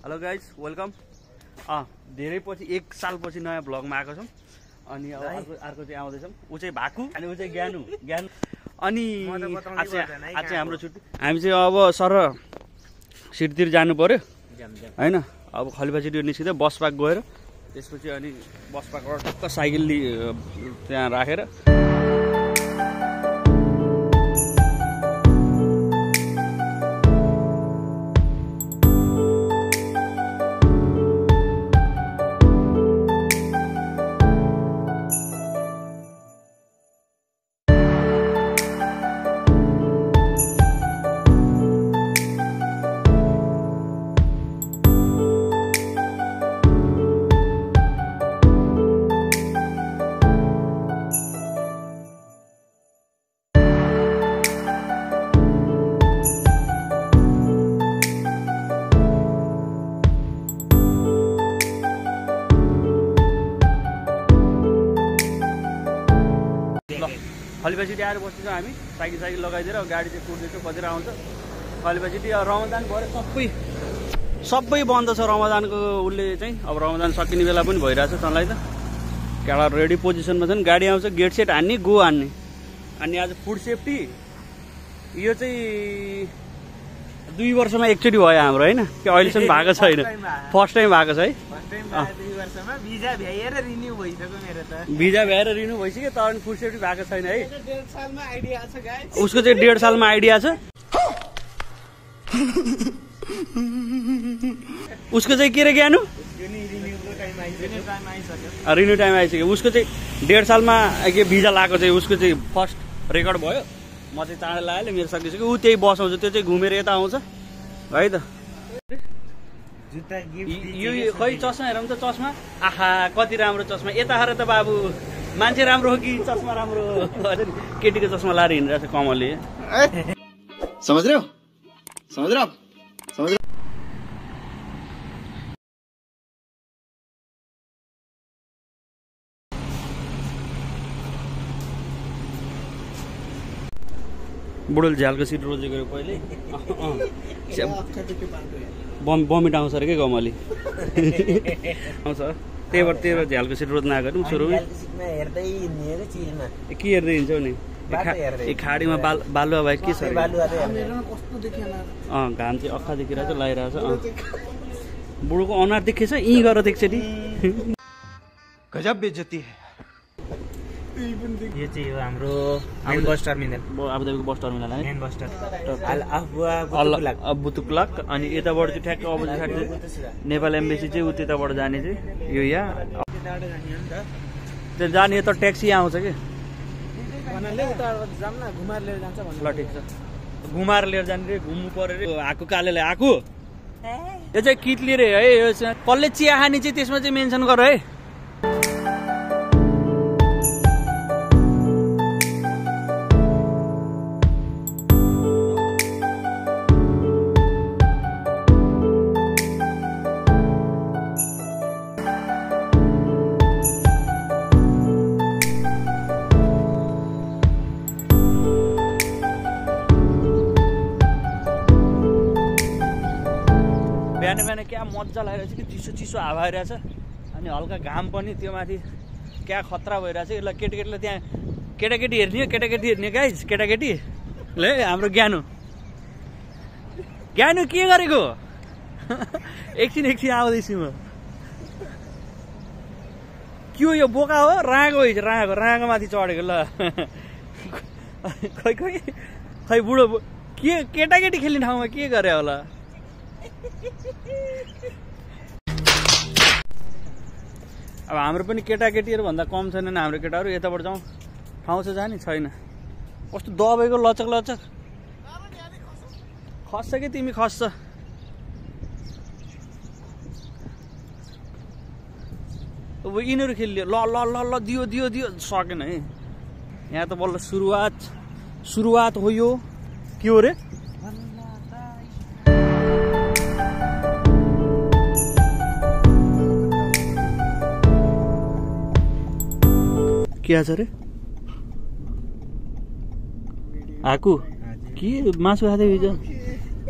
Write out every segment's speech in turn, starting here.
Hello guys welcome. धेरै पछि 1 सालपछि नयाँ भ्लगमा आएको छौँ। अनि अब अर्को चाहिँ आउँदैछौँ। ऊ चाहिँ भाकु अनि ऊ चाहिँ ज्ञानु अनि आज चाहिँ हाम्रो छुट्टी। हामी चाहिँ अब सर सिटीतिर जानु पर्यो होइन। अब खलिफा सिटी निस्किँदै बस पार्क गएर त्यसपछि अनि बस पार्कबाट टक्क साइकल त्यहाँ राखेर खलिफा सिटी आएर बस्दैछौँ हामी। साइकल लगाइदिएर गाडी चाहिँ कुर्दैछौँ। कतिखेर आउँछ खलिफा सिटी। रमजान भएर सबै बन्द छ रमजानको उसले चाहिँ। अब रमजान सकिने बेला पनि भइरहेछ। तँलाई त केटा रेडी पोजिसनमा छन्। गाडी आउँछ गेट सेट हान्ने गो हान्ने। अनि आज फुड सेफ्टी यो चाहिँ 2 वर्षमा एकचोटि भयो हाम्रो होइन कि अहिलेसम्म भएको छैन। फर्स्ट टाइम भएको छ है। भिजा भ्याएर रिन्यू भइसक्यो तर फुड सेफ्टी भएको छैन है। उसको चाहिँ 1.5 सालमा आइडिया छ। उसको चाहिँ के रे ज्ञानु रिन्यू टाइम आइसक्यो। उसको चाहिँ 1.5 सालमा के भिजा लगाएको चाहिँ उसको चाहिँ फर्स्ट रेकर्ड भयो। म चाहिँ चाँडै लगाएँ मेरो सकिसक्यो। ऊ त्यही बसाउँछ त्यो चाहिँ घुमेर यता आउँछ है त। यो खै चस्मा हेरौँ त। चस्मा आहा कति राम्रो चस्मा। यता हेर त बाबु मान्छे राम्रो हो कि चस्मा राम्रो हो। केटीको चस्मा लाएर हिँडिरहेको छ कमलले। समझ रहे हो? बुढोले झ्यालको सिट रोजेको पहिले बमिट आउँछ अरे के कमली आउँछ। त्यही भएर झ्यालको सिट रोज्न आएको नि सुरु के हेर्दै हिँड्छौ नि। खाडीमा बालुवा भाइ के छ घाम चाहिँ अख्खा देखिरहेछ लगाइरहेछ। बुढोको अनुहार देखेछ यहीँ गरेर देख्छ नि। गजब बेइज्जती है। यो चाहिँ हो हाम्रो मेन बस टर्मिनल। आबुधाबीको बस टर्मिनल है। मेन बस टर्मिनल बुतुक्लाक। अनि यताबाट चाहिँ ठ्याक्क अपोजिट साइड नेपाल एम्बेसी चाहिँ त्यताबाट जाने चाहिँ यो यहाँ जाने त ट्याक्सी आउँछ कि ल ठिक छ। घुमाएर लिएर जाने रे घुम्नु पर्यो रे। आएको कालेले आएको यो चाहिँ किटली रे है। यो कसले चिया खाने चाहिँ त्यसमा चाहिँ मेन्सन गर है। बिहान क्या मजा लागिरहेछ कि चिसो हावा आइरहेछ। अनि हल्का घाम पनि त्यो माथि क्या खतरा भइरहेछ। यसलाई केटीकेटीले त्यहाँ केटाकेटी हेर्ने गाइज केटाकेटी ल हाम्रो ज्ञानु के गरेको एकछिन आउँदैछु म। के हो यो बोका हो राँगो माथि चढेको ल। खै बुढो के केटाकेटी खेल्ने ठाउँमा के गरे होला। अब हाम्रो पनि केटाकेटीहरू भन्दा कम छैनन् हाम्रो केटाहरू। यताबाट जाउँ ठाउँ छ जाने छैन। कस्तो दबाईको लचक खस्छ कि तिमी खस्छ। अब यिनीहरू खेलियो ल दियो सकेन है। यहाँ त बल्ल सुरुवात हो। यो के हो रे के छ रे आकु के मासु खाँदै हिजो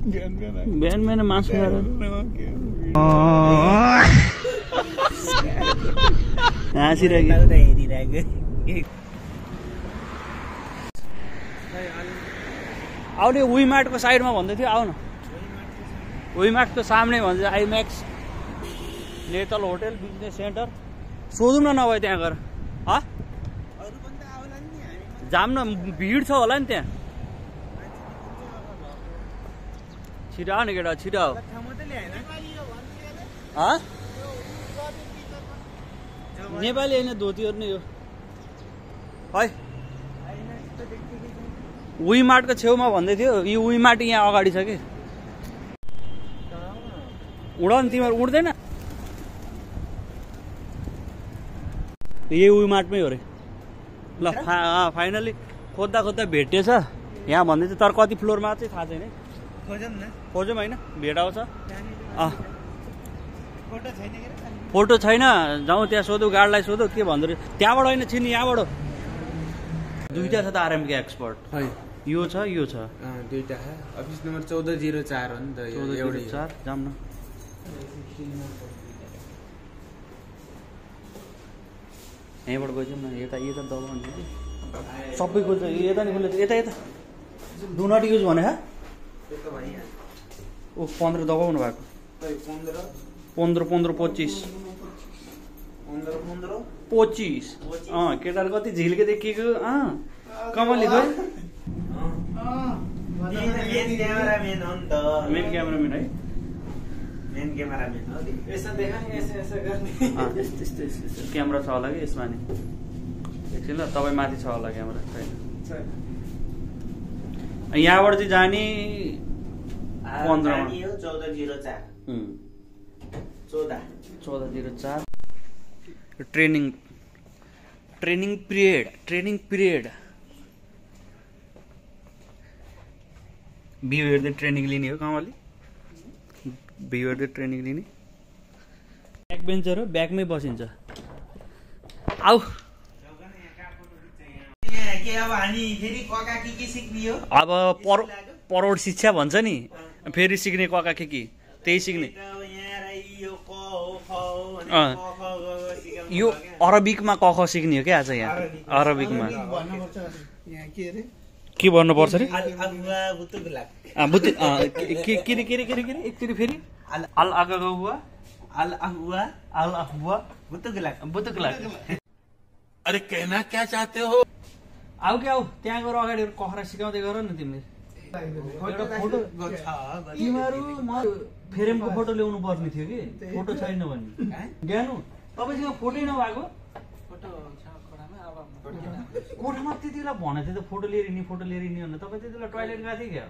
बिहान मासु खाएर आउने विमार्टको साइडमा भन्दै थियो आउ न विमार्टको सामने भन्छ आइम्याक्स नेतल होटल बिजनेस सेन्टर सोधौँ न नभए त्यहाँ गएर जाम न भिड छ होला नि त्यहाँ छिटो आऊ न केटा छिटो आऊ नेपाली होइन धोतीहरू नै हो है विमार्टको छेउमा भन्दै थियो यो विमार्ट यहाँ अगाडि छ कि उड नि तिमीहरू उड्दैन यही विमार्टमै हो रे ल फाइनली खोज्दा खोज्दा भेटेछ यहाँ भन्दै थियो तर कति फ्लोरमा चाहिँ थाहा छैन खोजौँ होइन भेटाउँछ फोटो छैन जाउँ त्यहाँ सोधौँ गार्डलाई सोधौँ के भन्दो रहेछ त्यहाँबाट होइन छिन् यहाँबाट दुईटा छ त आरएमके एक्सपर्ट यो छ दुईटा छ अफिस नम्बर 1404 हो नि त 1404 जाम न यहीँबाट गइजाउँ न यता दबाउनु कि सबै खोज्छ यता नि खोल्छ यता डु नट युज भने ओ 15 दबाउनु भएको 15 25 केटाहरू कति झिल्के देखिएको कमली खोइ मेन क्यामेरामेन है क्यामेरा छ होला कि यसमा नि एकछिन ल तपाईँ माथि छ होला क्यामेरा छैन यहाँबाट चाहिँ जाने 1404 ट्रेनिङ पिरियड भ्यू हेर्दै ट्रेनिङ लिने हो कमली भ्यू हेर्दै ट्रेनिङ लिने ब्याक बेन्चर हो ब्याकमै बसिन्छ आऊ अब परोड शिक्षा भन्छ नि फेरि सिक्ने कका के त्यही सिक्ने यो अरबिकमा क ख सिक्ने हो क्या आज यहाँ अरबिकमा के भन्नुपर्छ रे एकचोटि फेरि अरे कहना क्या चाहते हो आऊ क्या आऊ त्यहाँ गएर अगाडि कखरा सिकाउँदै गर न तिमीले तिमीहरू म फ्रेमको फोटो ल्याउनु पर्ने थियो कि फोटो छैन भने ज्ञानु तपाईँसँग फोटै नभएको कोठामा त्यति बेला भनेको थियो त फोटो लिएर हिँड्ने भनेर तपाईँ त्यति बेला टोइलेट गएको थियो क्या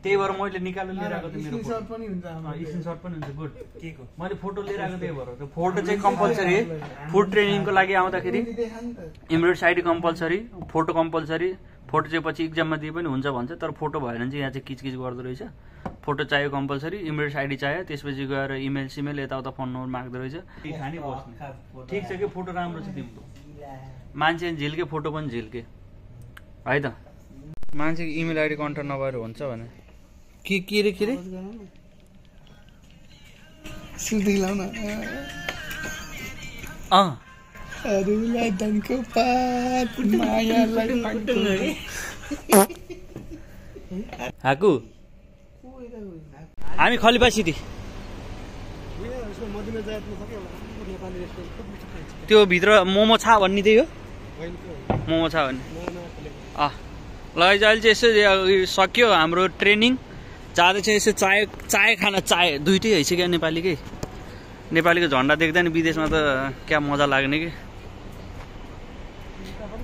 त्यही भएर मैले निकालेर लिएर आएको थिएँ मेरो स्क्रिनसट पनि हुन्छ गुड मैले फोटो लिएर आएको त्यही भएर त्यो फोटो चाहिँ कम्पलसरी फुड ट्रेनिङको लागि आउँदाखेरि immediate ID compulsory photo compulsory photo चाहिँ पछि इक्जाममा दिए पनि हुन्छ भन्छ तर फोटो भएन चाहिँ यहाँ चाहिँ किचकिच गर्दो रहेछ फोटो चाहियो कम्पलसरी इमिडिएट आइडी चाहियो त्यसपछि गएर इमेल सिमेल यताउता फोन नम्बर माग्दो रहेछ खाने बस्ने ठिक छ कि फोटो राम्रो छ तिम्रो मान्छे झिल्के फोटो पनि झिल्के है त मान्छेको इमेल आइडी कन्ट्याक्ट नभएर हुन्छ भने के रे हाकु हामी खलिफा सिटी त्यो भित्र मोमो छ भन्ने त्यही हो मोमो छ भन्ने ल अहिले चाहिँ यसो सक्यो हाम्रो ट्रेनिङ जाँदैछ यसो चाय खाना चाय दुइटै भइसक्यो नेपालीको झन्डा देख्दा नि विदेशमा त क्या मजा लाग्ने कि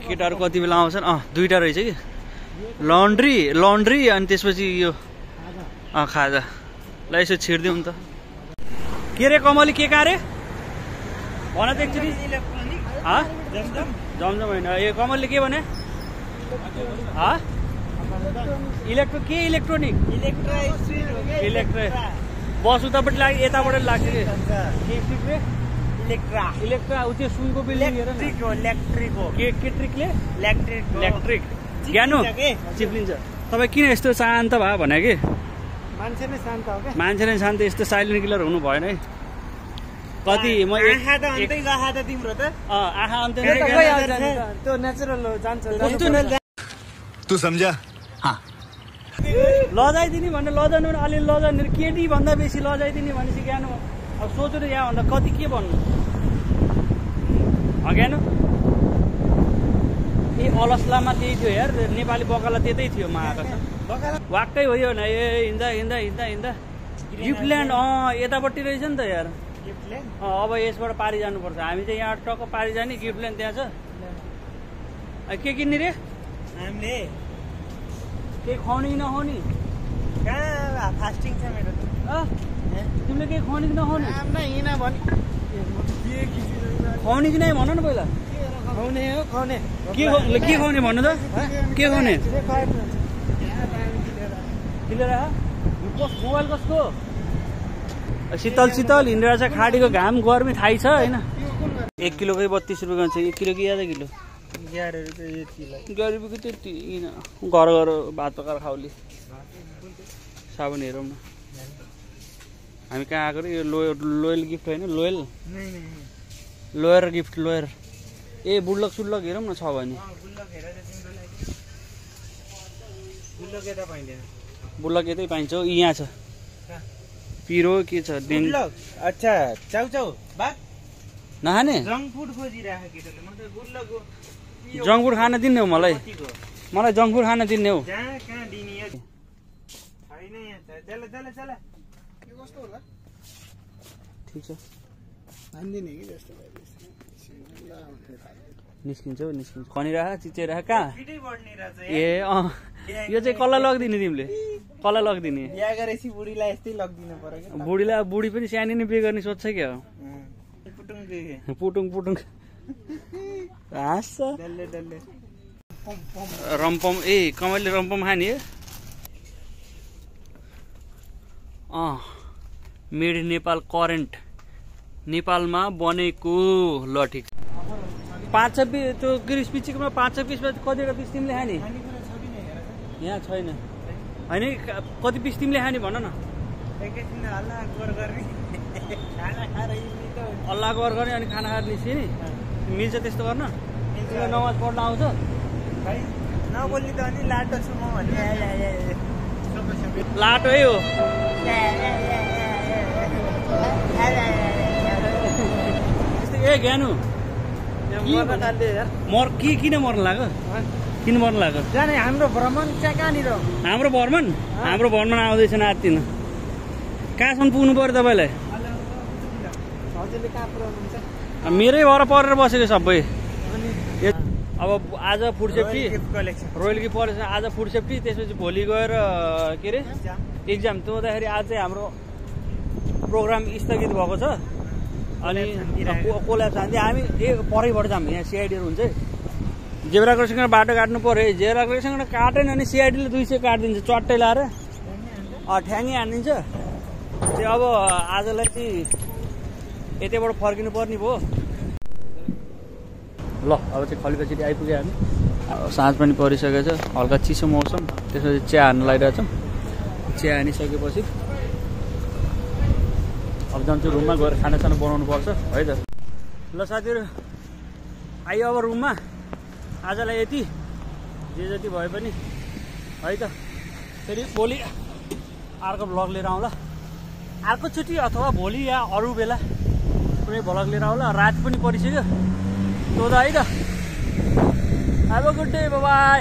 केटाहरू कति बेला आउँछन् दुइटा रहेछ कि लन्ड्री अनि त्यसपछि यो खाजा ल यसो छिर्दिउँ नि त के रे कमली के का रे भन त एकचोटि जमजम होइन ए कमलले के भने इलेक्ट्रोनिक बस उतापट्टि लाग्यो यताबाट लाग्छ कि इलेक्ट्रा उ त्यो सुनको बिल्डिङ इलेक्ट्रिक ज्ञानु चिप्लिन्छ तपाईँ किन यस्तो शान्त भयो भने कि मान्छे नै शान्त हो क्या मान्छे नै शान्त यस्तो साइलेन्ट किलर हुनु भएन है कति म आँखा त अन्तै गहा त तिम्रो त आँखा अन्त त्यो नेचुरल हो जान्छ तू समझा? हाँ। लजाइदिने भने लजाउनु भने अलि लजाउनु केटी भन्दा बेसी लजाइदिने भने सिकाउनु अब सोच्नु यहाँभन्दा कति के भन्नु अगाएन ए अलसलामा त्यही थियो यार नेपाली बकाला त्यतै थियो म आएको वाक्कै हो यो न ए हिँड्दा हिँड्दा हिँड्दा हिँड्दा गिफ्टल्यान्ड यतापट्टि रहेछ नि त यार अब यसबाट पारि जानुपर्छ हामी चाहिँ यहाँ टक्क पारि जाने गिफ्टल्यान्ड त्यहाँ छ के किन्ने रे हामीले केही खुवाउने कि नखुवाउने कहाँ फास्टिङ छ मेरो त तिमीले केही खुवाउने कि नखुवाउने हिँड भने खुवाउने कि नै भन न पहिला खुवाउने हो खुवाउने के खुवाउने भन्नु त के खुवाउने किनेर मोबाइल कसको शीतल शीतल हिँडिरहेछ खाडीको घाम गर्मी थाहै छ होइन 1 किलोकै 32 रुपियाँ छ 1 किलो कि आधा किलो 11 रुपियाँ गरिबीको त्यति घर घर भात पकाएर खाउली साबुन हेरौँ न हामी कहाँ आएको रे यो लोयल गिफ्ट होइन लोयर गिफ्ट लोयर ए बुल्लक सुल्लक हेरौँ न छ भने बुल्लक यतै पाइन्छ यहाँ छ पिरो के छ अच्छा चाउ नखाने जङ्क फुड खोजिरहेको केटाले म त गुल्लको जङ्क फुड खान दिने हो मलाई जङ्क फुड खान दिने हो कहाँ दिने छैन यहाँ चल के कस्तो होला ठिक छ हान्दिने कि जस्तो निस्किन्छ खनिरह चिचेरह कहाँ छिटै बढ्ने रहेछ ए यो चाहिँ कसलाई लगिदिने तिमीले कसलाई लगिदिने बिहा गरेपछि बुढीलाई यस्तै लगिदिनु पर्यो क्या बुढीलाई बुढी पनि सानो नै बिहे गर्ने सोध्छ क्या पुटुङ हाँस्छ डल्ले रम्पम ए कमलले रम्पम खाने मेड इन नेपाल करेन्ट नेपालमा बनेको ल ठिक 5-6 पिस त्यो क्रिस्पी चिकनमा 5-6 पिसमा कतिवटा पिस तिमीले खाने यहाँ छैन होइन कति पिस तिमीले खाने भन न अल्लाह गर गर्ने अनि खाना खाएर निस्किने नि मिल्छ त्यस्तो गर्न तिमीलाई नमाज पढ्न आउँछ नबोल्ने त अनि लाटो छु म भन्ने लाटो है हो ए ज्ञानु किन मर्न लाग्यो किन मर्न लाग्यो जाने हाम्रो भ्रमण चाहिँ कहाँनिर हाम्रो भ्रमण आउँदैछ नातिन कहाँसम्म पुग्नु पर्यो तपाईँलाई हजुरले कहाँ पुऱ्याउनुहुन्छ मेरै भएर परेर बसेको सबै अब आज food safety royal gift collection आज फुड सेफ्टी त्यसपछि भोलि गएर के अरे इक्जाम त्यो हुँदाखेरि आज चाहिँ हाम्रो प्रोग्राम स्थगित भएको छ अनि कोल्याप्स हान्थ्यो हामी परैबाट जाऊँ यहाँ सिआइडीहरू हुन्छ जेब्रा क्रसिङबाट बाटो काट्नु पर्यो जेब्रा क्रसिङबाट काटेन अनि सिआइडीले 200 काटिदिन्छ चट्टै लाएर ठ्याङ्गी हानिदिन्छ त्यो अब आजलाई चाहिँ यतैबाट फर्किनु पर्ने भयो ल अब चाहिँ खलिपछि आइपुग्यो हामी साँझ पनि परिसकेको छ हल्का चिसो मौसम त्यसपछि चिया हान्न लागिरहेछौँ चिया हानिसकेपछि अब जान्छु रुममा गएर खानासाना बनाउनु पर्छ है त ल साथीहरू आइयो अब रुममा आजलाई यति जे जति भए पनि है त फेरि भोलि अर्को भ्लग लिएर आउँला अर्कोचोटि अथवा भोलि या अरू बेला कुनै भ्लग लिएर आउँला रात पनि परिसक्यो तँ त है त have a good day by